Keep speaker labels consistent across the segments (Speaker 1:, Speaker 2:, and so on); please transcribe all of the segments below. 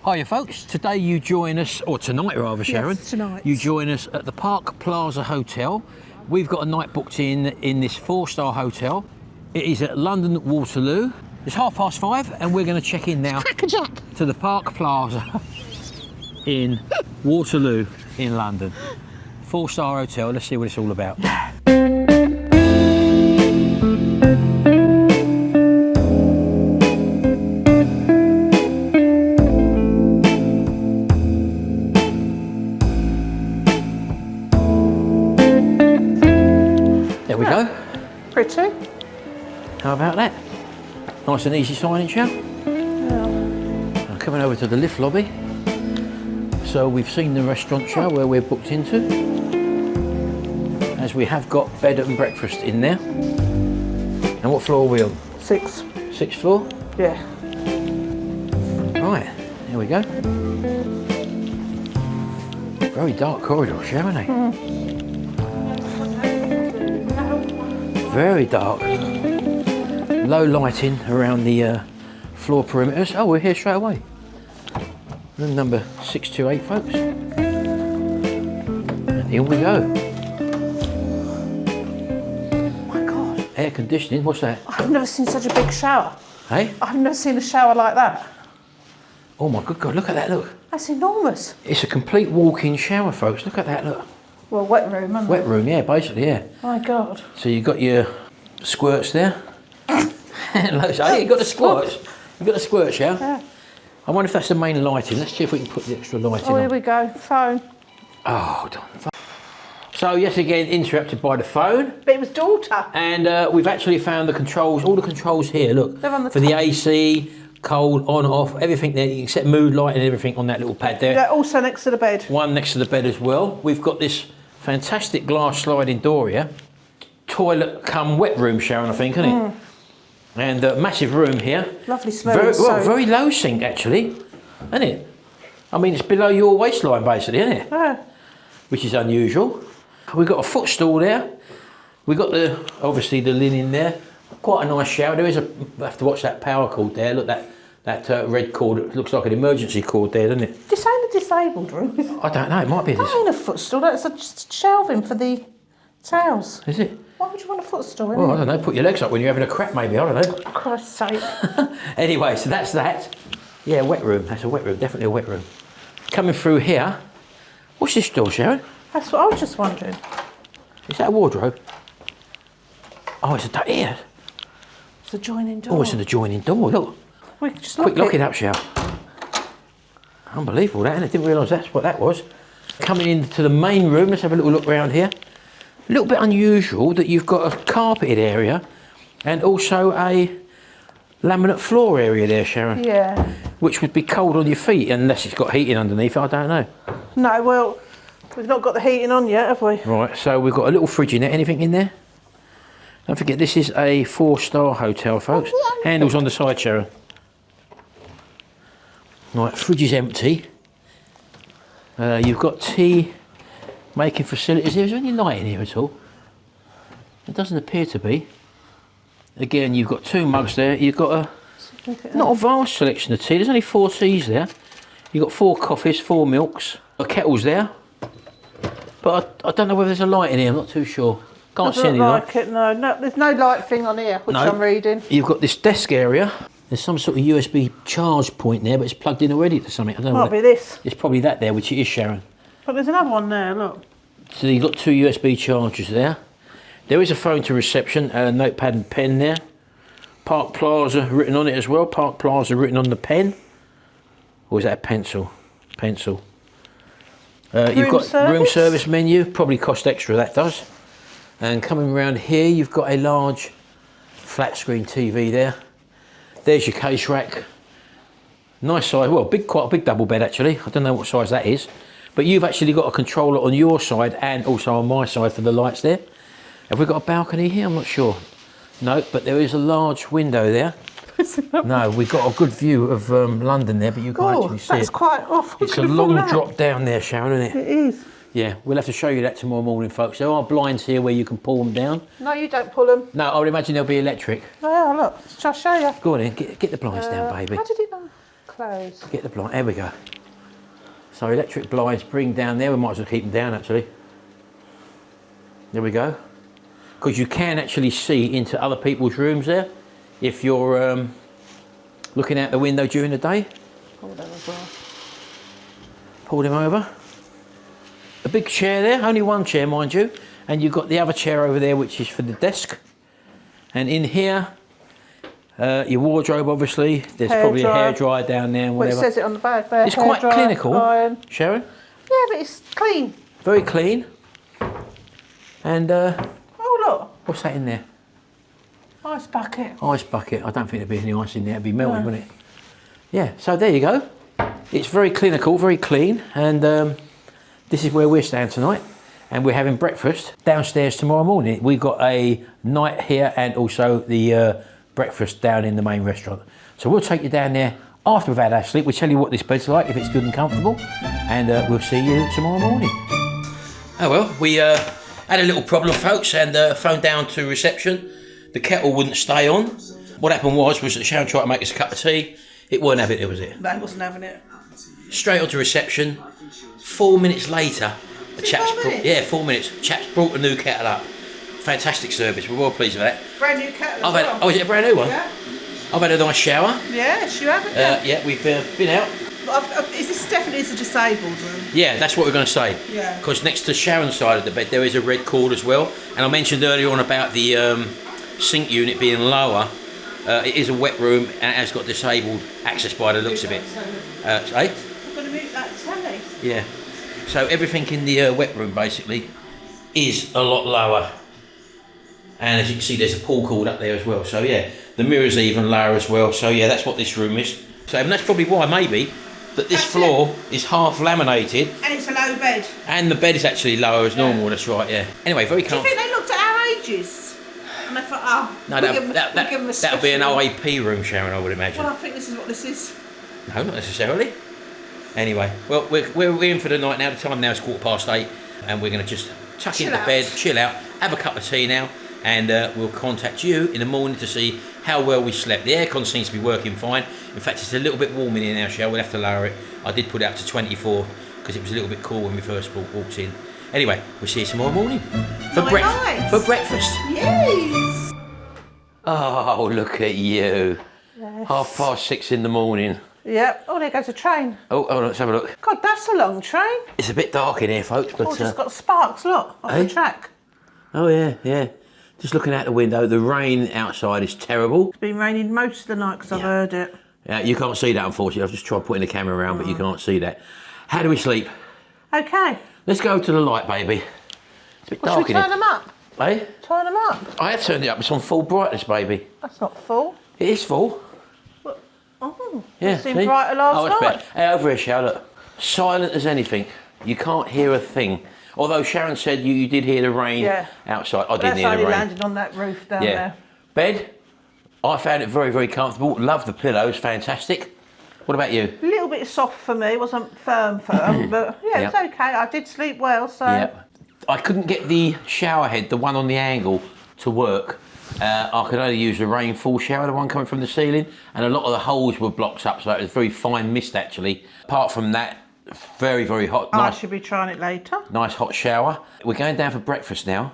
Speaker 1: Hiya folks, today you join us, or tonight rather Sharon.
Speaker 2: Yes, tonight.
Speaker 1: You join us at the Park Plaza Hotel. We've got a night booked in this 4-star hotel. It is at London Waterloo. It's 5:30 and we're going to check in now to the Park Plaza in Waterloo in London. 4-star hotel, let's see what it's all about. There we go.
Speaker 2: Pretty.
Speaker 1: How about that? Nice and easy signing, Chow.
Speaker 2: Yeah.
Speaker 1: Coming over to the lift lobby. So we've seen the restaurant, Chow, where we're booked into. As we have got bed and breakfast in there. And what floor are we on?
Speaker 2: 6.
Speaker 1: 6th floor?
Speaker 2: Yeah.
Speaker 1: Right, here we go. Very dark corridor, Chow, isn't it? Very dark. Low lighting around the floor perimeters. Oh, we're here straight away. Room number 628, folks. And here we go.
Speaker 2: Oh my God.
Speaker 1: Air conditioning, what's that?
Speaker 2: I've never seen such a big shower.
Speaker 1: Hey?
Speaker 2: I've never seen a shower like that.
Speaker 1: Oh my good God, look at that, look.
Speaker 2: That's enormous.
Speaker 1: It's a complete walk-in shower, folks. Look at that, look.
Speaker 2: Well, wet room, isn't
Speaker 1: Wet room, yeah, basically, yeah.
Speaker 2: My God.
Speaker 1: So you've got your squirts there. Oh, you've got the squirts. You've got the squirts, yeah?
Speaker 2: Yeah.
Speaker 1: I wonder if that's the main lighting. Let's see if we can put the extra lighting
Speaker 2: Oh,
Speaker 1: on.
Speaker 2: here we go. Phone.
Speaker 1: Oh, hold on. So, yes, again, interrupted by the phone.
Speaker 2: But it was daughter.
Speaker 1: And we've actually found the controls, all the controls here, look.
Speaker 2: They're on the
Speaker 1: for the AC, cold, on, off, everything there. You can set mood light and everything on that little pad there.
Speaker 2: Yeah, also next to the bed.
Speaker 1: One next to the bed as well. We've got this fantastic glass sliding door here. Toilet come wet room, Sharon, I think, isn't it? And a massive room here.
Speaker 2: Lovely smelling
Speaker 1: Well, very low sink, actually, isn't it? I mean, it's below your waistline, basically, isn't it?
Speaker 2: Yeah.
Speaker 1: Which is unusual. We've got a footstool there. We've got obviously the linen there. Quite a nice shower. There is we have to watch that power cord there. Look, that red cord. It looks like an emergency cord there, doesn't it?
Speaker 2: This ain't a disabled room.
Speaker 1: I don't know. It might be
Speaker 2: That ain't a footstool. That's just shelving for the towels.
Speaker 1: Is it?
Speaker 2: Why would you want a footstool?
Speaker 1: Well, I don't know. Put your legs up when you're having a crap, maybe. I don't know.
Speaker 2: For Christ's sake.
Speaker 1: Anyway, so that's that. Yeah, wet room. That's a wet room. Definitely a wet room. Coming through here. What's this door, Sharon?
Speaker 2: That's what I was just wondering.
Speaker 1: Is that a wardrobe? Oh, it's a door here.
Speaker 2: It's a joining door.
Speaker 1: Oh, it's an adjoining door. Look.
Speaker 2: We could just
Speaker 1: Quick,
Speaker 2: lock
Speaker 1: lock it up, Sharon. Unbelievable, that, and I didn't realise that's what that was. Coming into the main room, let's have a little look around here. A little bit unusual that you've got a carpeted area and also a laminate floor area there, Sharon.
Speaker 2: Yeah.
Speaker 1: Which would be cold on your feet unless it's got heating underneath, I don't know.
Speaker 2: No, well, we've not got the heating on yet, have we?
Speaker 1: Right, so we've got a little fridge in there. Anything in there? Don't forget, this is a 4-star hotel, folks. Handles on the side, Sharon. Right, fridge is empty. You've got tea making facilities. Is there any light in here at all? It doesn't appear to be. Again, you've got 2 mugs there. You've got not a vast selection of tea. There's only 4 teas there. You've got 4 coffees, 4 milks. A kettle's there. But I don't know whether there's a light in here. I'm not too sure. Can't see any light.
Speaker 2: No, there's no light thing on here, which I'm reading.
Speaker 1: You've got this desk area. There's some sort of USB charge point there, but it's plugged in already to something. I don't know.
Speaker 2: Might be this.
Speaker 1: It's probably that there, which it is, Sharon.
Speaker 2: But there's another one there, look.
Speaker 1: So you've got 2 USB chargers there. There is a phone to reception, a notepad and pen there. Park Plaza written on it as well. Park Plaza written on the pen. Or is that a pencil? Pencil. You've got room service menu. Probably cost extra, that does. And coming around here, you've got a large flat screen TV there. There's your case rack. Nice size, well, quite a big double bed actually. I don't know what size that is. But you've actually got a controller on your side and also on my side for the lights there. Have we got a balcony here? I'm not sure. No, but there is a large window there. No, we've got a good view of London there, but you can't actually see it.
Speaker 2: That's quite off.
Speaker 1: It's a long drop down there, Sharon, isn't it?
Speaker 2: It is.
Speaker 1: Yeah, we'll have to show you that tomorrow morning, folks. There are blinds here where you can pull them down.
Speaker 2: No, you don't pull them.
Speaker 1: No, I would imagine they'll be electric.
Speaker 2: Oh, look, shall I show you?
Speaker 1: Go on in, get the blinds down, baby.
Speaker 2: How did it know? close.
Speaker 1: Get the blind, there we go. So electric blinds bring down there, we might as well keep them down actually. There we go. Because you can actually see into other people's rooms there if you're looking out the window during the day.
Speaker 2: Pull them as well.
Speaker 1: Pull them over. A big chair there, only one chair mind you, and you've got the other chair over there which is for the desk. And in here, your wardrobe obviously, there's probably a hairdryer down there and whatever.
Speaker 2: Well, it says it on the back there.
Speaker 1: It's quite clinical,
Speaker 2: iron.
Speaker 1: Sharon.
Speaker 2: Yeah, but it's clean.
Speaker 1: Very clean. And
Speaker 2: Oh, look.
Speaker 1: what's that in there?
Speaker 2: Ice bucket.
Speaker 1: Ice bucket. I don't think there'd be any ice in there. It'd be melting, wouldn't it? Yeah, so there you go. It's very clinical, very clean. And this is where we're staying tonight. And we're having breakfast downstairs tomorrow morning. We've got a night here and also the breakfast down in the main restaurant. So we'll take you down there after we've had our sleep. We'll tell you what this bed's like, if it's good and comfortable. And we'll see you tomorrow morning. Oh well, we had a little problem, folks, and phoned down to reception. The kettle wouldn't stay on. What happened was that Sharon tried to make us a cup of tea. It weren't having it, was it?
Speaker 2: No, it wasn't having it.
Speaker 1: Straight on to reception. 4 minutes later, the chaps
Speaker 2: 4 minutes?
Speaker 1: yeah, 4 minutes. Chaps brought a new kettle up. Fantastic service. We're well pleased with that.
Speaker 2: Brand new kettle
Speaker 1: I've had. Oh, is it a brand new one?
Speaker 2: Yeah.
Speaker 1: I've had a nice shower.
Speaker 2: Yes, you haven't.
Speaker 1: Yeah, we've been out.
Speaker 2: Is this definitely a disabled room?
Speaker 1: Yeah, that's what we're going to say.
Speaker 2: Yeah.
Speaker 1: Because next to Sharon's side of the bed, there is a red cord as well. And I mentioned earlier on about the sink unit being lower. It is a wet room and it has got disabled access by the looks of it.
Speaker 2: I've got to mute that telly.
Speaker 1: Yeah. So everything in the wet room basically is a lot lower. And as you can see, there's a pull cord up there as well. So yeah, the mirror's even lower as well. So yeah, that's what this room is. So and that's probably why maybe that this floor is half laminated.
Speaker 2: And it's a low bed.
Speaker 1: And the bed is actually lower as normal, that's right, yeah. Anyway, very
Speaker 2: Do you
Speaker 1: comfortable.
Speaker 2: think they looked at our ages? And they thought, oh,
Speaker 1: No, that'll be an OAP room, Sharon, I would imagine.
Speaker 2: Well, I think this is what this is.
Speaker 1: No, not necessarily. Anyway, well, we're in for the night now. The time now is 8:15, and we're going to just tuck into bed, chill out, have a cup of tea now, and we'll contact you in the morning to see how well we slept. The aircon seems to be working fine. In fact, it's a little bit warm in here now, Shell. We'll have to lower it. I did put it up to 24 because it was a little bit cool when we first walked in. Anyway, we'll see you tomorrow morning for breakfast.
Speaker 2: Yes.
Speaker 1: Oh, look at you.
Speaker 2: Yes.
Speaker 1: 6:30 in the morning.
Speaker 2: Yep. Oh, there goes a train.
Speaker 1: Oh, let's have a look.
Speaker 2: God, that's a long train.
Speaker 1: It's a bit dark in here, folks, but...
Speaker 2: Oh, just got sparks, look, off the track.
Speaker 1: Oh, yeah. Just looking out the window, the rain outside is terrible.
Speaker 2: It's been raining most of the night because I've heard it.
Speaker 1: Yeah, you can't see that, unfortunately. I've just tried putting the camera around, but you can't see that. How do we sleep?
Speaker 2: Okay.
Speaker 1: Let's go to the light, baby. It's a bit dark
Speaker 2: Should we
Speaker 1: in
Speaker 2: turn
Speaker 1: here.
Speaker 2: them up?
Speaker 1: Eh?
Speaker 2: Turn them up.
Speaker 1: I have turned it up. It's on full brightness, baby.
Speaker 2: That's not full.
Speaker 1: It is full.
Speaker 2: Oh,
Speaker 1: Yeah,
Speaker 2: it seemed
Speaker 1: see?
Speaker 2: brighter last
Speaker 1: that's
Speaker 2: night.
Speaker 1: better. Hey, over here, Sharon, look. Silent as anything. You can't hear a thing. Although Sharon said you did hear the rain outside. I didn't hear the rain.
Speaker 2: That's only landing on that roof down there.
Speaker 1: Bed, I found it very, very comfortable. Love the pillows, fantastic. What about you?
Speaker 2: A little bit soft for me, it wasn't firm, but yeah, it's okay. I did sleep well, so.
Speaker 1: Yep. I couldn't get the shower head, the one on the angle, to work. I could only use the rainfall shower, the one coming from the ceiling, and a lot of the holes were blocked up, so it was very fine mist actually. Apart from that, very, very hot.
Speaker 2: I should be trying it later.
Speaker 1: Nice hot shower. We're going down for breakfast now,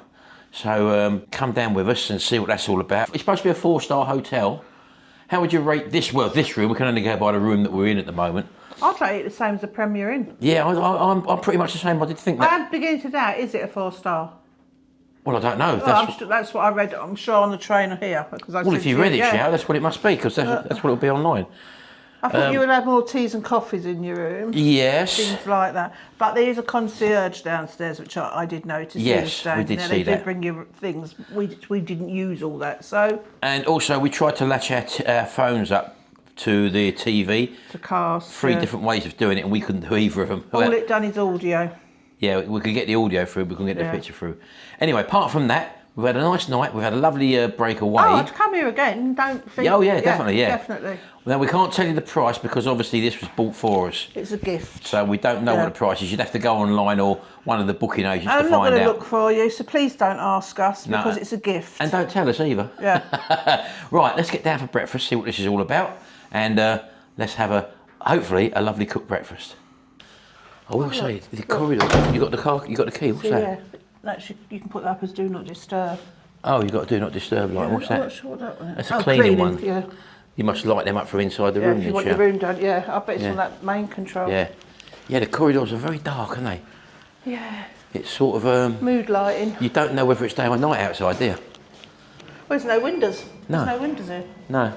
Speaker 1: so come down with us and see what that's all about. It's supposed to be a 4-star hotel. How would you rate this? Well, this room, we can only go by the room that we're in at the moment.
Speaker 2: I'd rate it the same as the Premier Inn.
Speaker 1: Yeah, I'm pretty much the same. I did think that.
Speaker 2: I'm beginning to doubt, is it a 4-star?
Speaker 1: Well, I don't know.
Speaker 2: That's what I read, I'm sure, on the train here.
Speaker 1: Well, if you read it, Shao, that's what it must be, because that's what it'll be online.
Speaker 2: I thought you would have more teas and coffees in your room.
Speaker 1: Yes.
Speaker 2: Things like that. But there is a concierge downstairs, which I did notice.
Speaker 1: Yes, we did see that.
Speaker 2: They did bring you things. We didn't use all that, so.
Speaker 1: And also, we tried to latch our phones up to the TV.
Speaker 2: To cast.
Speaker 1: 3 different ways of doing it, and we couldn't do either of them.
Speaker 2: All it done is audio.
Speaker 1: Yeah, we could get the audio through, we couldn't get the picture through. Anyway, apart from that, we've had a nice night. We've had a lovely break away.
Speaker 2: Oh, I'd come here again. Don't think.
Speaker 1: Oh yeah, definitely.
Speaker 2: Definitely.
Speaker 1: Now we can't tell you the price because obviously this was bought for us.
Speaker 2: It's a gift.
Speaker 1: So we don't know what the price is. You'd have to go online or one of the booking agents to find out.
Speaker 2: I'm not going to look for you, so please don't ask us because it's a gift.
Speaker 1: And don't tell us either.
Speaker 2: Yeah.
Speaker 1: Right, let's get down for breakfast, see what this is all about, and let's have a hopefully a lovely cooked breakfast. I will say, the corridor, you got the car, you got the key, what's
Speaker 2: So,
Speaker 1: that?
Speaker 2: yeah, actually, you can put that up as do not disturb.
Speaker 1: Oh, you got to do not disturb light, what's
Speaker 2: I'm
Speaker 1: that?
Speaker 2: not sure what that one is.
Speaker 1: That's a cleaning one.
Speaker 2: Yeah.
Speaker 1: You must light them up from inside the
Speaker 2: Yeah,
Speaker 1: room
Speaker 2: if you
Speaker 1: then,
Speaker 2: want your room done, yeah. I bet it's on that main control.
Speaker 1: Yeah. Yeah, the corridors are very dark, aren't they?
Speaker 2: Yeah.
Speaker 1: It's sort of,
Speaker 2: Mood lighting.
Speaker 1: you don't know whether it's day or night outside, do you?
Speaker 2: Well, there's no windows.
Speaker 1: No.
Speaker 2: There's no windows here.
Speaker 1: No.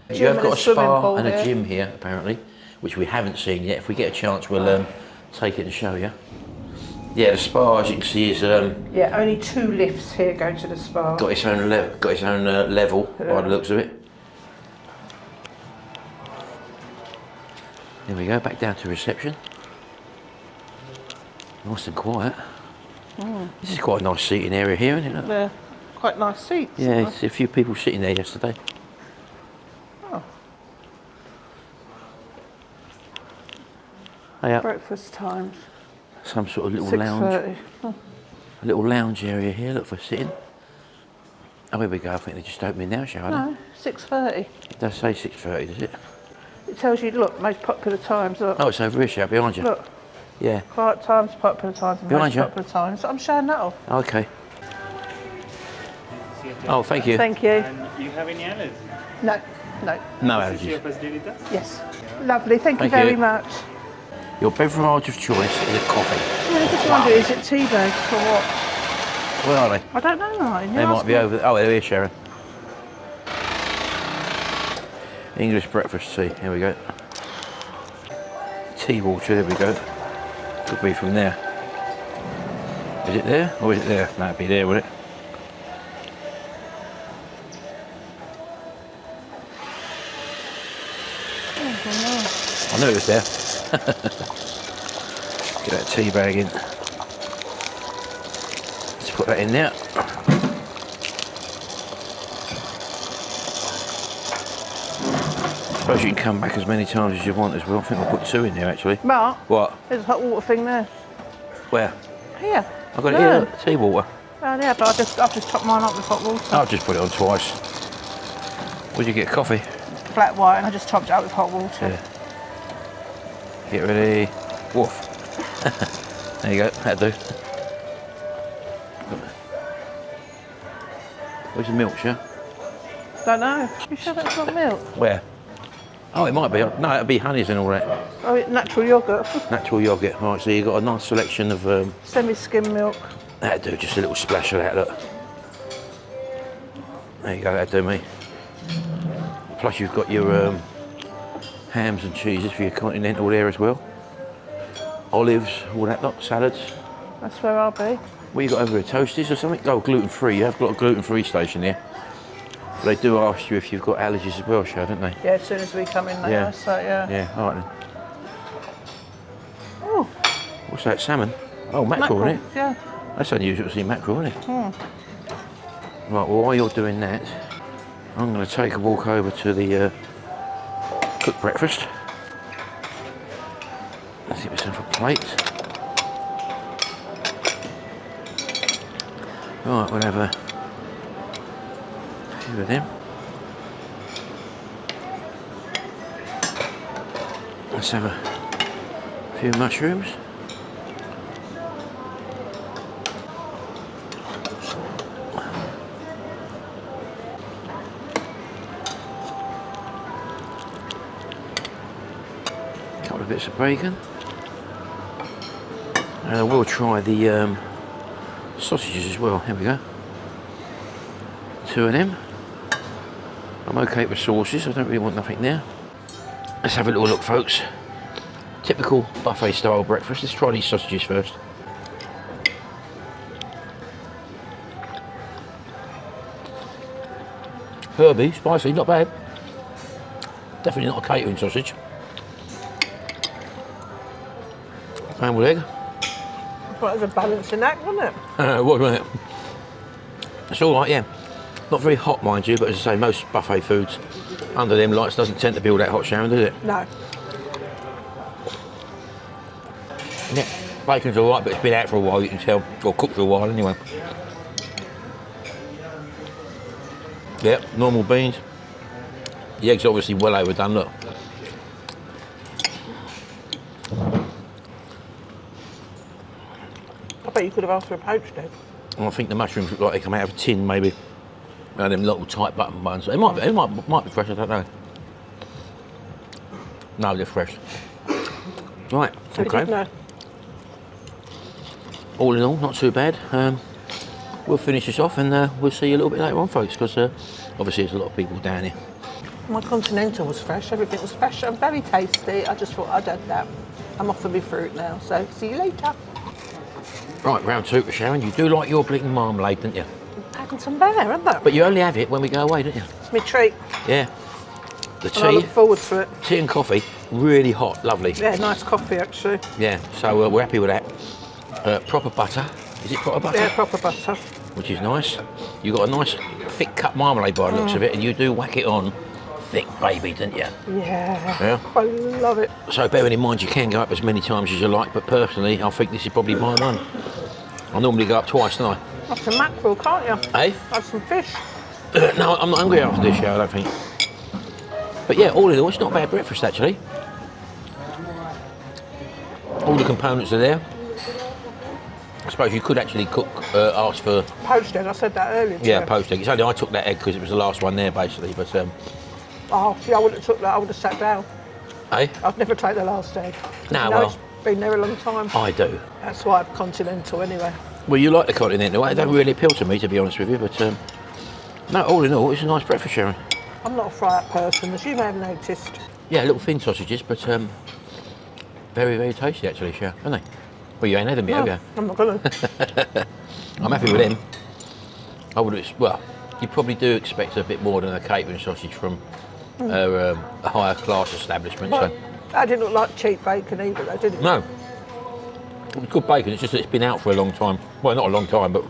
Speaker 2: Gym
Speaker 1: You have
Speaker 2: and
Speaker 1: got
Speaker 2: a
Speaker 1: a
Speaker 2: swimming
Speaker 1: spa
Speaker 2: pool
Speaker 1: and a
Speaker 2: here.
Speaker 1: gym here, apparently, which we haven't seen yet. If we get a chance, we'll take it and show you. Yeah, the spa, as you can see, is
Speaker 2: Yeah, only 2 lifts here go to the spa.
Speaker 1: got its own level by the looks of it. There we go, back down to reception. Nice and quiet. This is quite a nice seating area here, isn't it? Look.
Speaker 2: Yeah, quite nice seats.
Speaker 1: Yeah, there's a few people sitting there yesterday.
Speaker 2: Oh.
Speaker 1: Hey up.
Speaker 2: Breakfast times.
Speaker 1: Some sort of little lounge.
Speaker 2: 6:30. Oh.
Speaker 1: A little lounge area here, look, for sitting. Oh, here we go, I think they're just opening now, shall I?
Speaker 2: No, 6:30.
Speaker 1: It does say 6:30, does it?
Speaker 2: It tells you, look, most popular times. Look.
Speaker 1: Oh, it's over here, Shab, behind you.
Speaker 2: Look,
Speaker 1: Yeah.
Speaker 2: quiet times, popular times, and
Speaker 1: Behind
Speaker 2: most
Speaker 1: you.
Speaker 2: popular times. I'm showing that off.
Speaker 1: Okay. Oh, thank you.
Speaker 2: Thank you.
Speaker 3: And you have any allergies?
Speaker 2: No, no.
Speaker 1: No
Speaker 3: This is your
Speaker 1: allergies.
Speaker 3: first day with us?
Speaker 2: Yes. Lovely. Thank you
Speaker 1: Thank
Speaker 2: very
Speaker 1: you.
Speaker 2: much.
Speaker 1: Your beverage of choice is a coffee.
Speaker 2: Yeah, I just wonder, is it tea bags or what?
Speaker 1: Where are they?
Speaker 2: I don't know, Martin.
Speaker 1: They might be over there. Oh, they're here, Sharon. English breakfast tea. Here we go. Tea water. There we go. Could be from there. Is it there? Or is it there? No, it'd be there, would it? I knew it was there. Get that tea bag in. Let's put that in there. I suppose you can come back as many times as you want as well. I think I'll put 2 in there actually.
Speaker 2: Mark,
Speaker 1: What?
Speaker 2: there's a hot water thing there.
Speaker 1: Where?
Speaker 2: Here.
Speaker 1: I've got it here, look, tea water.
Speaker 2: Oh, yeah, but I've just topped mine up with hot water.
Speaker 1: I'll just put it on twice. Would you get coffee?
Speaker 2: Flat white, and I just topped it up with hot water.
Speaker 1: Yeah. Get ready. Woof. There you go, that'll do. Where's the milk, Sha?
Speaker 2: Don't know. You sure that's not milk?
Speaker 1: Where? Oh, it might be. No, it'll be honeys and all that.
Speaker 2: Oh, it's natural yoghurt.
Speaker 1: Natural yoghurt. Right, so you've got a nice selection of...
Speaker 2: Semi-skim milk.
Speaker 1: that'll do, just a little splash of that, look. There you go, that'll do me. Plus you've got your hams and cheeses for your continental there as well. Olives, all that lot, salads.
Speaker 2: That's where I'll be.
Speaker 1: What you got over here, toasties or something? Oh, gluten-free, you have got a gluten-free station here. They do ask you if you've got allergies as well, Sha, don't they?
Speaker 2: Yeah, as soon as we come in there,
Speaker 1: Yeah.
Speaker 2: so yeah.
Speaker 1: Yeah, all right then.
Speaker 2: Oh,
Speaker 1: What's that, salmon? Oh, mackerel, isn't it?
Speaker 2: Yeah.
Speaker 1: That's unusual to see mackerel, isn't it? Right, well, while you're doing that, I'm going to take a walk over to the cooked breakfast. Let's get myself a plate. Right, we'll have a few of them. Let's have a few mushrooms. Couple of bits of bacon. And I will try the sausages as well. Here we go. 2 of them. I'm okay with sauces, I don't really want nothing there. Let's have a little look, folks. Typical buffet style breakfast. Let's try these sausages first. Herby, spicy, not bad. Definitely not a catering sausage. Scrambled egg.
Speaker 2: Well, it was a balancing act, wasn't it?
Speaker 1: Wasn't it? It's all right, yeah. Not very hot, mind you, but as I say, most buffet foods under them lights doesn't tend to be all that hot, Sharon, does it?
Speaker 2: No.
Speaker 1: Yeah. Bacon's all right, but it's been out for a while, you can tell. Or cooked for a while, anyway. Yeah, normal beans. The egg's obviously well overdone, look.
Speaker 2: But you could have asked for a poached egg.
Speaker 1: And I think the mushrooms look like they come out of a tin, maybe. And them little tight button buns. They might be fresh, I don't know. No, they're fresh. Right,
Speaker 2: So
Speaker 1: okay.
Speaker 2: no.
Speaker 1: All in all, not too bad. We'll finish this off and we'll see you a little bit later on, folks, because obviously there's a lot of people down here.
Speaker 2: My continental was fresh, everything was fresh and very tasty. I just thought I'd had that. I'm off for my fruit now, so see you later.
Speaker 1: Right, round two, Sharon. You do like your blinking marmalade, don't you?
Speaker 2: Having some there, haven't I?
Speaker 1: But you only have it when we go away, don't you?
Speaker 2: It's my treat.
Speaker 1: Yeah. The
Speaker 2: And I look
Speaker 1: tea,
Speaker 2: forward to it.
Speaker 1: tea and coffee, really hot, lovely.
Speaker 2: Yeah, nice coffee actually.
Speaker 1: Yeah, so we're happy with that. Proper butter. Is it proper butter?
Speaker 2: Yeah, proper butter.
Speaker 1: Which is nice. You've got a nice thick cut marmalade by the looks of it, and you do whack it on thick, baby, don't you?
Speaker 2: Yeah. I love it.
Speaker 1: So bearing in mind you can go up as many times as you like, but personally I think this is probably my one. I normally go up twice, don't I?
Speaker 2: Have some mackerel, can't you?
Speaker 1: Eh?
Speaker 2: Have some fish.
Speaker 1: No, I'm not hungry after this show, I don't think. But yeah, all in all, it's not a bad breakfast actually. All the components are there. I suppose you could actually ask for...
Speaker 2: Poached egg, I said that earlier.
Speaker 1: Yeah, poached egg. It's only I took that egg because it was the last one there basically, but...
Speaker 2: Oh, see, I wouldn't have took that, I would have sat down.
Speaker 1: Eh?
Speaker 2: I'd never take the last egg.
Speaker 1: No,
Speaker 2: You know,
Speaker 1: well...
Speaker 2: it's been there a long time.
Speaker 1: I do.
Speaker 2: That's why I've continental anyway.
Speaker 1: Well, you like the continental. It don't really appeal to me, to be honest with you, but... no, all in all, it's a nice breakfast, Sharon.
Speaker 2: I'm not a fry-up person, as you may have noticed.
Speaker 1: Yeah, little thin sausages, but very, very tasty actually, Sharon, aren't they? Well, you ain't had them yet, have you?
Speaker 2: I'm not going to.
Speaker 1: I'm happy with them. I would, well, you probably do expect a bit more than a catering sausage from a higher class establishment.
Speaker 2: Well,
Speaker 1: So.
Speaker 2: I didn't look like cheap bacon either, though, did it?
Speaker 1: No. It was good bacon, it's just that it's been out for a long time. Well, not a long time, but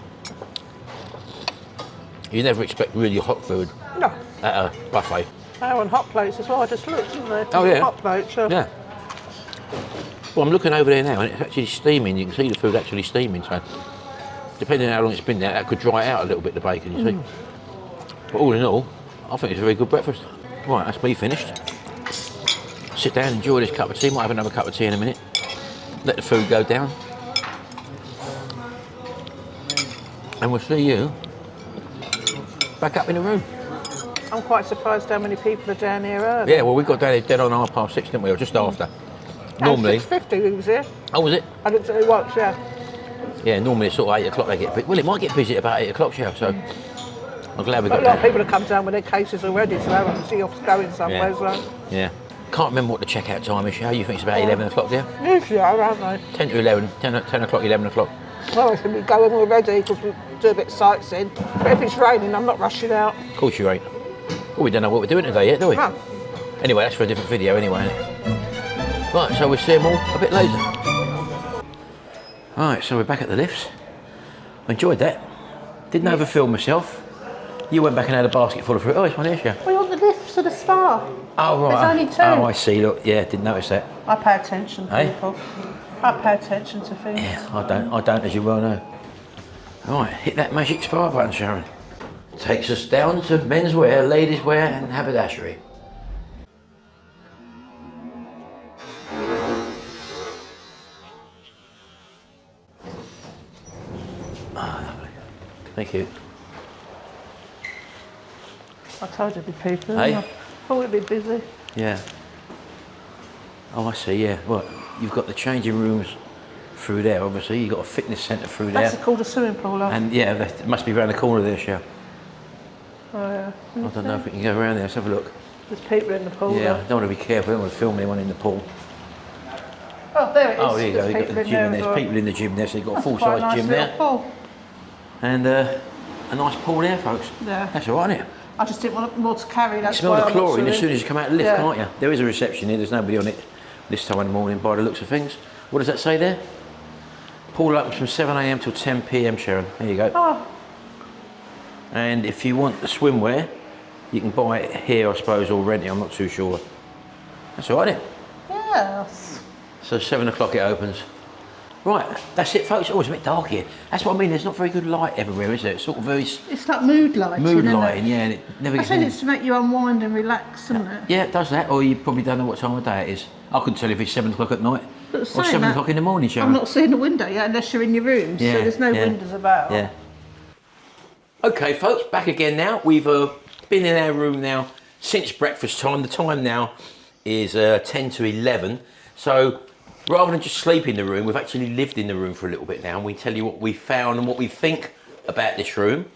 Speaker 1: you never expect really hot food
Speaker 2: No.
Speaker 1: at a buffet.
Speaker 2: Oh, and hot plates as well. I just looked, didn't they?
Speaker 1: Oh, yeah.
Speaker 2: Hot plates, yeah.
Speaker 1: Yeah. Well, I'm looking over there now and it's actually steaming. You can see the food actually steaming, so depending on how long it's been there, that could dry out a little bit, the bacon, you see. But all in all, I think it's a very good breakfast. Right, that's me finished. Sit down, enjoy this cup of tea. Might have another cup of tea in a minute. Let the food go down. And we'll see you back up in the room.
Speaker 2: I'm quite surprised how many people are down here early.
Speaker 1: Yeah, well, we got down here dead on 6:30, didn't we? Or just after. Normally.
Speaker 2: 6:50 he was here.
Speaker 1: Oh, was it?
Speaker 2: I looked at the watch, yeah.
Speaker 1: Yeah, normally it's sort of 8 o'clock they get busy. Well, it might get busy at about 8 o'clock, yeah, so I'm glad we
Speaker 2: But
Speaker 1: got
Speaker 2: a lot of
Speaker 1: that.
Speaker 2: people have come down with their cases already, so they're obviously off going somewhere, so.
Speaker 1: Yeah. Can't remember what the checkout time is, how you think it's about 11 o'clock there?
Speaker 2: Usually are, aren't they?
Speaker 1: 10 to 11, 10 o'clock, 11 o'clock.
Speaker 2: Well, I should be going already because we do a bit of sightseeing. But if it's raining, I'm not rushing out.
Speaker 1: Of course you ain't. Well, we don't know what we're doing today yet, do we?
Speaker 2: No.
Speaker 1: Anyway, that's for a different video anyway, isn't it? Right, so we'll see them all a bit later. Alright, so we're back at the lifts. I enjoyed that. Didn't overfill myself. You went back and had a basket full of fruit. Oh, it's one here, yeah.
Speaker 2: We're on the lifts of the spa.
Speaker 1: Oh, right.
Speaker 2: There's only two.
Speaker 1: Oh, I see. Look, yeah, didn't notice that.
Speaker 2: I pay attention,
Speaker 1: Hey?
Speaker 2: people. I pay attention to things.
Speaker 1: Yeah, I don't, as you well know. Right, hit that magic spa button, Sharon. Takes us down to menswear, ladies' wear, and haberdashery. Ah, lovely. Thank you.
Speaker 2: I told you it'd be people.
Speaker 1: Hey?
Speaker 2: I thought it'd be busy.
Speaker 1: Yeah. Oh, I see, yeah. Well, you've got the changing rooms through there, obviously. You've got a fitness centre through there.
Speaker 2: That's called a swimming pool, love.
Speaker 1: And yeah, that must be around the corner there, Shell.
Speaker 2: Oh, yeah.
Speaker 1: I don't know if we can go around there. Let's have a look.
Speaker 2: There's people in the pool.
Speaker 1: Yeah, I
Speaker 2: there.
Speaker 1: don't want to be careful. I don't want to film anyone in the pool.
Speaker 2: Oh, there it is.
Speaker 1: Oh, there you go.
Speaker 2: There's
Speaker 1: You've got the
Speaker 2: people
Speaker 1: gym in
Speaker 2: in
Speaker 1: there.
Speaker 2: there.
Speaker 1: There's people in the gym there, so you've got a
Speaker 2: That's quite
Speaker 1: full-size
Speaker 2: nice
Speaker 1: gym
Speaker 2: little
Speaker 1: there.
Speaker 2: Pool.
Speaker 1: And a nice pool there, folks.
Speaker 2: Yeah.
Speaker 1: That's all right, isn't it?
Speaker 2: I just didn't want more to carry.
Speaker 1: You
Speaker 2: That's
Speaker 1: smell
Speaker 2: why
Speaker 1: the
Speaker 2: I'm not
Speaker 1: chlorine as
Speaker 2: swimming.
Speaker 1: soon as you come out of the lift,
Speaker 2: Yeah.
Speaker 1: can't you? There is a reception here. There's nobody on it this time in the morning by the looks of things. What does that say there? Pool opens from 7 a.m. till 10 p.m, Sharon. There you go.
Speaker 2: Oh,
Speaker 1: And if you want the swimwear, you can buy it here, I suppose, or rent it. I'm not too sure. That's all right, isn't it?
Speaker 2: yes.
Speaker 1: So 7 o'clock it opens. Right, that's it, folks. Oh, it's a bit dark here. That's what I mean. There's not very good light everywhere, is there? It's sort of very
Speaker 2: It's like mood lighting.
Speaker 1: mood
Speaker 2: isn't
Speaker 1: lighting,
Speaker 2: it?
Speaker 1: yeah, and it never
Speaker 2: I
Speaker 1: gets
Speaker 2: think
Speaker 1: any...
Speaker 2: it's to make you unwind and relax, isn't it?
Speaker 1: Yeah, it does that. Or you probably don't know what time of day it is. I couldn't tell if it's 7 o'clock at night.
Speaker 2: But
Speaker 1: Or
Speaker 2: saying
Speaker 1: 7
Speaker 2: that,
Speaker 1: o'clock in the morning,
Speaker 2: I'm
Speaker 1: Sharon.
Speaker 2: not seeing the window yet unless you're in your room,
Speaker 1: Yeah,
Speaker 2: so there's no
Speaker 1: yeah.
Speaker 2: windows about.
Speaker 1: Yeah. Okay, folks, back again now. We've been in our room now since breakfast time. The time now is 10 to 11. So rather than just sleep in the room, we've actually lived in the room for a little bit now, and we tell you what we found and what we think about this room.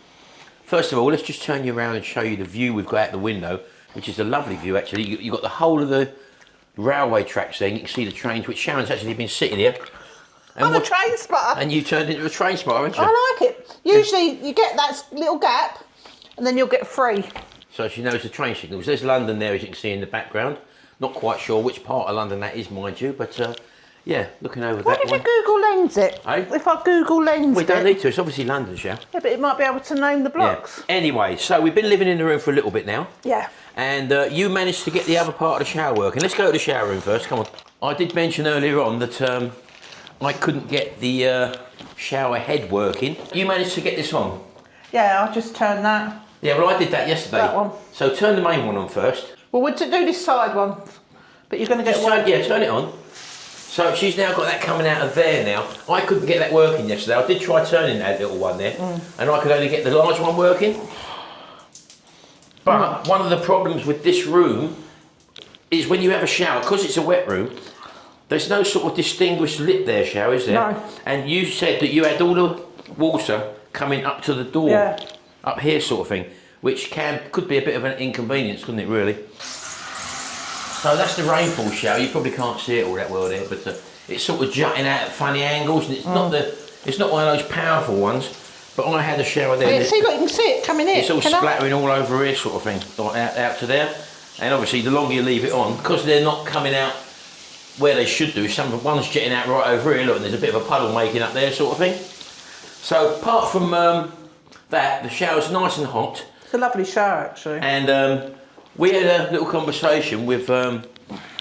Speaker 1: First of all, let's just turn you around and show you the view we've got out the window, which is a lovely view actually. You've got the whole of the railway tracks there, and you can see the trains, which Sharon's actually been sitting here. And
Speaker 2: I'm a train spotter.
Speaker 1: And you turned into a train spotter, haven't you?
Speaker 2: I like it. Usually you get that little gap and then you'll get free.
Speaker 1: So she knows the train signals. There's London there, as you can see in the background. Not quite sure which part of London that is, mind you, but yeah, looking over
Speaker 2: What
Speaker 1: that
Speaker 2: if
Speaker 1: one.
Speaker 2: you Google Lens it?
Speaker 1: Eh?
Speaker 2: If I Google Lens
Speaker 1: We don't
Speaker 2: it?
Speaker 1: need to, it's obviously London, yeah.
Speaker 2: Yeah, but it might be able to name the blocks.
Speaker 1: Yeah. Anyway, so we've been living in the room for a little bit now.
Speaker 2: Yeah.
Speaker 1: And you managed to get the other part of the shower working. Let's go to the shower room first, come on. I did mention earlier on that I couldn't get the shower head working. You managed to get this on?
Speaker 2: Yeah, I'll just turn that.
Speaker 1: Yeah, well I did that yesterday.
Speaker 2: That one.
Speaker 1: So turn the main one on first.
Speaker 2: Well, we'll do this side one, but you're going to get
Speaker 1: Just
Speaker 2: one.
Speaker 1: turn it on. So she's now got that coming out of there now. I couldn't get that working yesterday. I did try turning that little one there, and I could only get the large one working. But one of the problems with this room is when you have a shower, because it's a wet room, there's no sort of distinguished lip there, Shower, is there?
Speaker 2: No.
Speaker 1: And you said that you had all the water coming up to the door,
Speaker 2: Yeah.
Speaker 1: up here sort of thing, which could be a bit of an inconvenience, couldn't it really? So that's the rainfall shower. You probably can't see it all that well there, but it's sort of jutting out at funny angles, and it's not one of those powerful ones. But I had a shower there.
Speaker 2: Yeah, see, look, you can see it coming in.
Speaker 1: It's all splattering all over here, sort of thing, like out to there. And obviously, the longer you leave it on, because they're not coming out where they should do. One's jetting out right over here, look, and there's a bit of a puddle making up there, sort of thing. So apart from that, the shower's nice and hot.
Speaker 2: It's a lovely shower, actually.
Speaker 1: And we had a little conversation with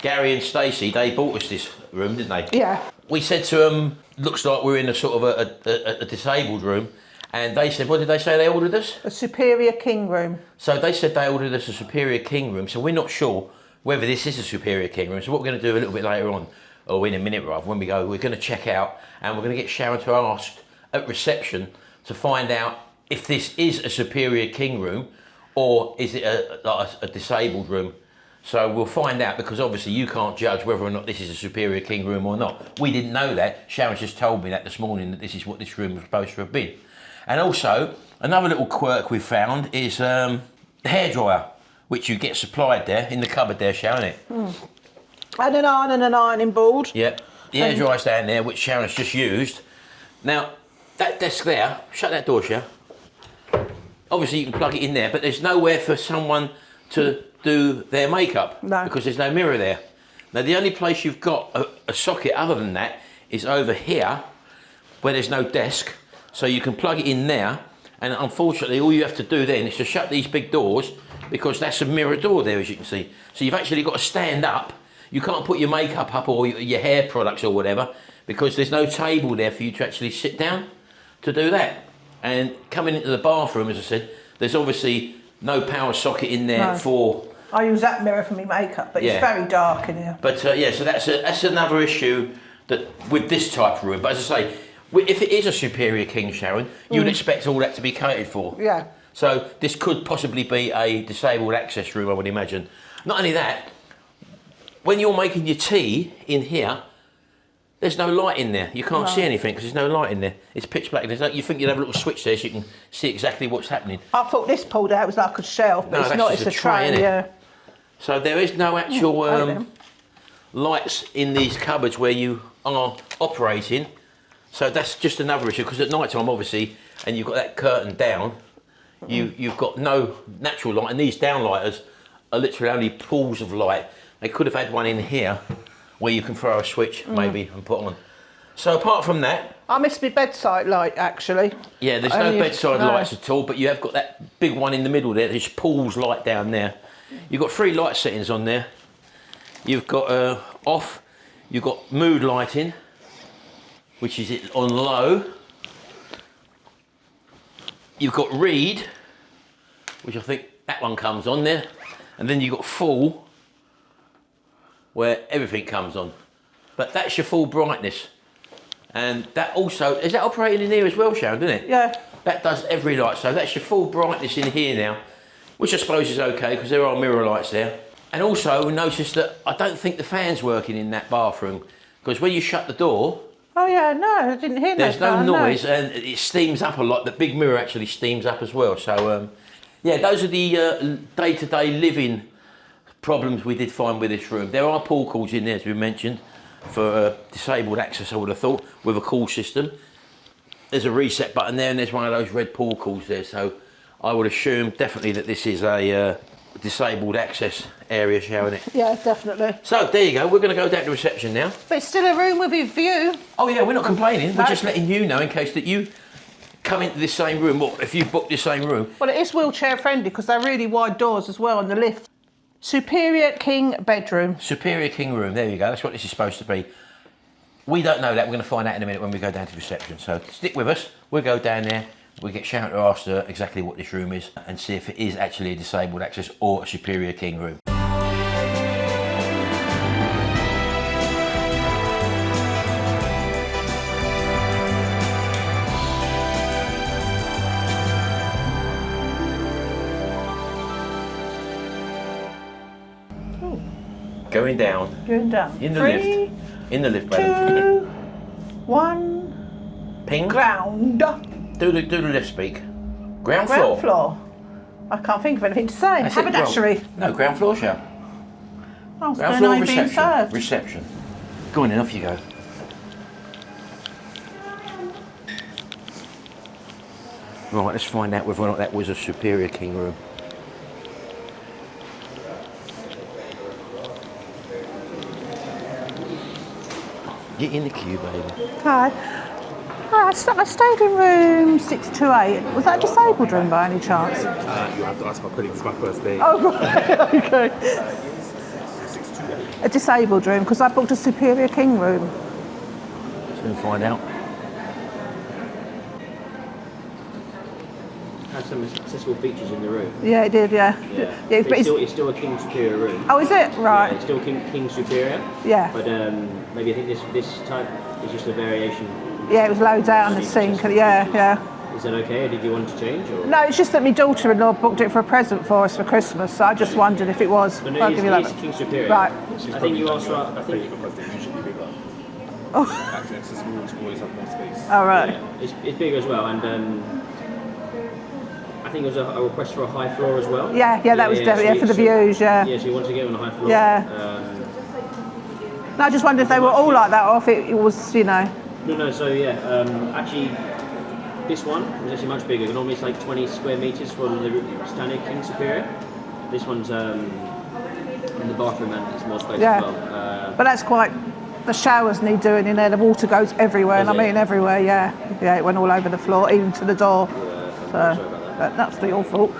Speaker 1: Gary and Stacey. They bought us this room, didn't they?
Speaker 2: Yeah.
Speaker 1: We said to them, looks like we're in a sort of a disabled room. And they said, what did they say they ordered us?
Speaker 2: A superior king room.
Speaker 1: So they said they ordered us a superior king room. So we're not sure whether this is a superior king room. So what we're going to do a little bit later on, or in a minute rather, when we go, we're going to check out and we're going to get Sharon to ask at reception to find out if this is a superior king room or is it a disabled room. So we'll find out, because obviously you can't judge whether or not this is a superior king room or not. We didn't know that. Sharon just told me that this morning, that this is what this room was supposed to have been. And also, another little quirk we've found is the hairdryer, which you get supplied there, in the cupboard there, Sharon, isn't it?
Speaker 2: And an iron and an ironing board.
Speaker 1: Yep, the hairdryer's down there, which Sharon's just used. Now, that desk there, shut that door, Sharon. Obviously you can plug it in there, but there's nowhere for someone to do their makeup.
Speaker 2: No.
Speaker 1: Because there's no mirror there. Now, the only place you've got a socket other than that is over here, where there's no desk. So you can plug it in there, and unfortunately all you have to do then is to shut these big doors, because that's a mirror door there, as you can see. So you've actually got to stand up. You can't put your makeup up or your hair products or whatever, because there's no table there for you to actually sit down to do that. And coming into the bathroom, as I said, there's obviously no power socket in there for...
Speaker 2: I use that mirror for my makeup, but it's very dark in here.
Speaker 1: But yeah, so that's another issue that with this type of room. But as I say, if it is a superior king, Sharon, you'd expect all that to be catered for.
Speaker 2: Yeah.
Speaker 1: So this could possibly be a disabled access room, I would imagine. Not only that, when you're making your tea in here, there's no light in there. You can't see anything because there's no light in there. It's pitch black. You think you'd have a little switch there so you can see exactly what's happening.
Speaker 2: I thought this pulled out was like a shelf, but
Speaker 1: No,
Speaker 2: it's
Speaker 1: that's
Speaker 2: not.
Speaker 1: just
Speaker 2: It's
Speaker 1: a
Speaker 2: a
Speaker 1: tray,
Speaker 2: tray.
Speaker 1: innit?
Speaker 2: Yeah.
Speaker 1: So there is no actual lights in these cupboards where you are operating. So that's just another issue, because at night time, obviously, and you've got that curtain down, you've got no natural light, and these downlighters are literally only pools of light. They could have had one in here where you can throw a switch maybe and put on. So apart from that,
Speaker 2: I miss my bedside light, actually.
Speaker 1: yeah, there's no bedside lights at all, but you have got that big one in the middle there. There's pools light down there. You've got 3 light settings on there. You've got off, you've got mood lighting, which is on low. You've got read, which I think that one comes on there. And then you've got full, where everything comes on. But that's your full brightness. And that also, is that operating in here as well, Sharon, doesn't it?
Speaker 2: Yeah.
Speaker 1: That does every light, so that's your full brightness in here now, which I suppose is okay because there are mirror lights there. And also notice that I don't think the fan's working in that bathroom because when you shut the door,
Speaker 2: Oh yeah, no, I didn't hear that.
Speaker 1: there's no noise and it steams up a lot. The big mirror actually steams up as well. So yeah, those are the day-to-day living problems we did find with this room. There are pull cords in there, as we mentioned, for disabled access, I would have thought, with a call system. There's a reset button there and there's one of those red pull cords there. So I would assume definitely that this is a disabled access area, Sharon.
Speaker 2: Yeah, definitely.
Speaker 1: So there you go, we're going to go down to reception now.
Speaker 2: But it's still a room with a view.
Speaker 1: Oh yeah, we're not complaining, we're just letting you know in case that you come into this same room, or if you've booked this same room.
Speaker 2: Well, it is wheelchair friendly because they're really wide doors as well on the lift. Superior king bedroom.
Speaker 1: Superior king room, there you go, that's what this is supposed to be. We don't know that, we're going to find out in a minute when we go down to reception. So stick with us, we'll go down there, we'll get Sharon to ask her exactly what this room is and see if it is actually a disabled access or a superior king room. Going down.
Speaker 2: Going down.
Speaker 1: In the
Speaker 2: 3,
Speaker 1: lift. In the lift,
Speaker 2: 2,
Speaker 1: madam.
Speaker 2: 1.
Speaker 1: Ping.
Speaker 2: Ground.
Speaker 1: Do the lift speak. Ground
Speaker 2: Ground floor. I can't think of anything to say.
Speaker 1: That's it,
Speaker 2: Haberdashery.
Speaker 1: No, ground floor, Sharon.
Speaker 2: Oh,
Speaker 1: Ground floor,
Speaker 2: being
Speaker 1: reception.
Speaker 2: served.
Speaker 1: Reception. Go on then, off you go. Right, let's find out whether or not that was a superior king room. Get in the queue, baby.
Speaker 2: Hi. I stayed in room 628. Was that a disabled room by any chance?
Speaker 3: You have to ask my colleague, it's my first day.
Speaker 2: Oh, right. Okay. A disabled room, because I booked a superior king room.
Speaker 1: Soon find out.
Speaker 3: Has some accessible features in the room.
Speaker 2: Yeah, it did, yeah.
Speaker 3: But
Speaker 2: but
Speaker 3: it's still a king superior room.
Speaker 2: Oh, is it? Right.
Speaker 3: Yeah, it's still king superior.
Speaker 2: Yeah.
Speaker 3: But maybe I think this type is just a variation.
Speaker 2: Yeah, it was low down the sink. Yeah.
Speaker 3: Is that okay, or did you want to change? Or?
Speaker 2: No, it's just that my daughter-in-law booked it for a present for us for Christmas, so I just wondered if it was.
Speaker 3: But no,
Speaker 2: I'll give you that.
Speaker 3: it's king superior.
Speaker 2: Right.
Speaker 3: I think you also. I think.
Speaker 4: Because they're usually bigger.
Speaker 2: Oh.
Speaker 4: Access rooms always have more space.
Speaker 2: All right.
Speaker 3: Yeah, it's bigger as well, and I think it was a request for a high floor as well.
Speaker 2: Yeah, that was definitely for the views. Yeah.
Speaker 3: Yeah, so you wanted to get on a high floor.
Speaker 2: Yeah. No, I just wondered if they were all like that, or if it was, you know.
Speaker 3: No. So yeah, actually, this one was actually much bigger. Normally it's like 20 square meters for the standard king superior. This one's in the bathroom and it's more space as well.
Speaker 2: But that's quite. The showers need doing in there. The water goes everywhere, and I mean everywhere. Yeah, it went all over the floor, even to the door.
Speaker 3: So sorry about that.
Speaker 2: That's your fault.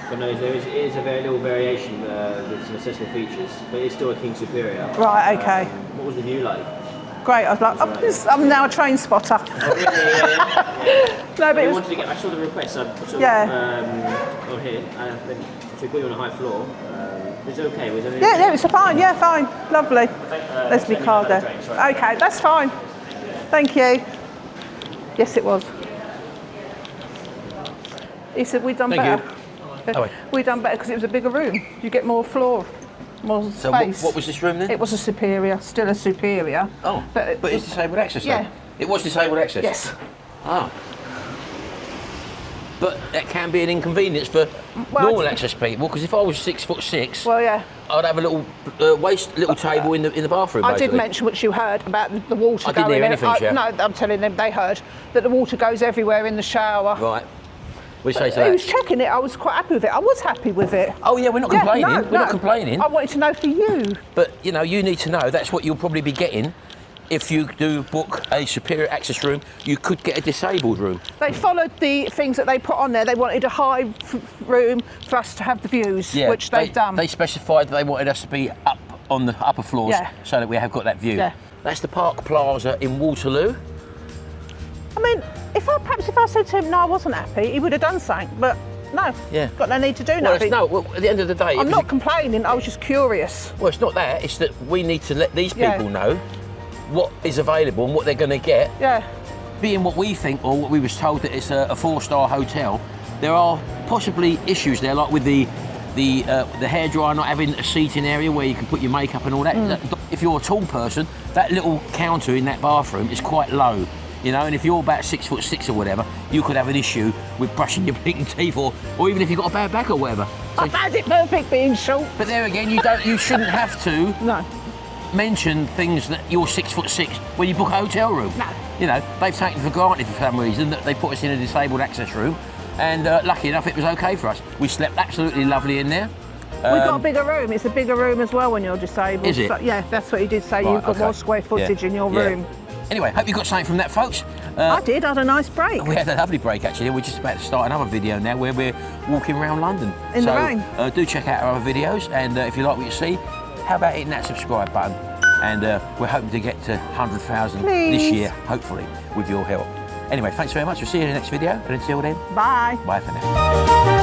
Speaker 3: But no, it is a very little variation with some accessible features, but it's still a king superior.
Speaker 2: Right. Okay.
Speaker 3: What was the view like?
Speaker 2: Great. I was like, I'm now a train spotter.
Speaker 3: Oh, really? Yeah.
Speaker 2: No, but it was.
Speaker 3: I saw the request. On here. So we put you on a high floor. It's okay. Was it?
Speaker 2: Yeah, it's fine. Yeah, fine. Lovely. There's my card there.
Speaker 3: Train, sorry.
Speaker 2: Okay, that's fine. Thank you. Yes, it was. He said we'd done
Speaker 1: Thank
Speaker 2: better.
Speaker 1: Oh, wait.
Speaker 2: We'd done better because it was a bigger room. You get more floor, more
Speaker 1: So
Speaker 2: space.
Speaker 1: what was this room then?
Speaker 2: It was a superior, still a superior.
Speaker 1: Oh, but it's disabled access though?
Speaker 2: Yeah.
Speaker 1: It was disabled access?
Speaker 2: Yes.
Speaker 1: Oh. But that can be an inconvenience for normal access people, because if I was 6'6",
Speaker 2: Well, yeah.
Speaker 1: I'd have a little little table in the bathroom.
Speaker 2: I
Speaker 1: basically.
Speaker 2: did mention what you heard about the water
Speaker 1: I
Speaker 2: going
Speaker 1: didn't hear
Speaker 2: in.
Speaker 1: anything, Sharon.
Speaker 2: No, I'm telling them they heard that the water goes everywhere in the shower.
Speaker 1: Right. What do you say to
Speaker 2: He
Speaker 1: that?
Speaker 2: was checking it. I was quite happy with it. I was happy with it.
Speaker 1: Oh yeah, we're not complaining. We're not complaining.
Speaker 2: I wanted to know for you.
Speaker 1: But you know, you need to know that's what you'll probably be getting. If you do book a superior access room, you could get a disabled room.
Speaker 2: They followed the things that they put on there. They wanted a high room for us to have the views, which they've done.
Speaker 1: They specified that they wanted us to be up on the upper floors, so that we have got that view.
Speaker 2: Yeah.
Speaker 1: That's the Park Plaza in Waterloo.
Speaker 2: I mean, if I said to him no, I wasn't happy, he would have done something. But no, got no need to do nothing.
Speaker 1: Well, at the end of the day,
Speaker 2: I'm not complaining. I was just curious.
Speaker 1: Well, it's not that. It's that we need to let these people know what is available and what they're going to get.
Speaker 2: Yeah.
Speaker 1: Being what we think, or what we was told that it's a 4-star hotel, there are possibly issues there, like with the hairdryer not having a seating area where you can put your makeup and all that. If you're a tall person, that little counter in that bathroom is quite low, you know, and if you're about 6'6" or whatever, you could have an issue with brushing your blinking teeth, or even if you've got a bad back or whatever. So,
Speaker 2: I found it perfect being short.
Speaker 1: but there again, you shouldn't have to
Speaker 2: No.
Speaker 1: mention things that you're 6'6" when you book a hotel room.
Speaker 2: No.
Speaker 1: You know, they've taken for granted for some reason that they put us in a disabled access room, and lucky enough it was okay for us. We slept absolutely lovely in there.
Speaker 2: We've got a bigger room. It's a bigger room as well when you're disabled.
Speaker 1: Is it?
Speaker 2: So, yeah, that's what you did say.
Speaker 1: Right,
Speaker 2: You've got
Speaker 1: okay.
Speaker 2: more square footage
Speaker 1: Yeah,
Speaker 2: in your
Speaker 1: yeah.
Speaker 2: room.
Speaker 1: Anyway, hope you got something from that, folks.
Speaker 2: I did. I had a nice break.
Speaker 1: We had a lovely break actually. We're just about to start another video now where we're walking around London.
Speaker 2: In the rain.
Speaker 1: Do check out our other videos, and if you like what you see, how about hitting that subscribe button? And we're hoping to get to 100,000 this
Speaker 2: Please.
Speaker 1: year, hopefully, with your help. Anyway, thanks very much. We'll see you in the next video, and until then,
Speaker 2: Bye.
Speaker 1: bye for now.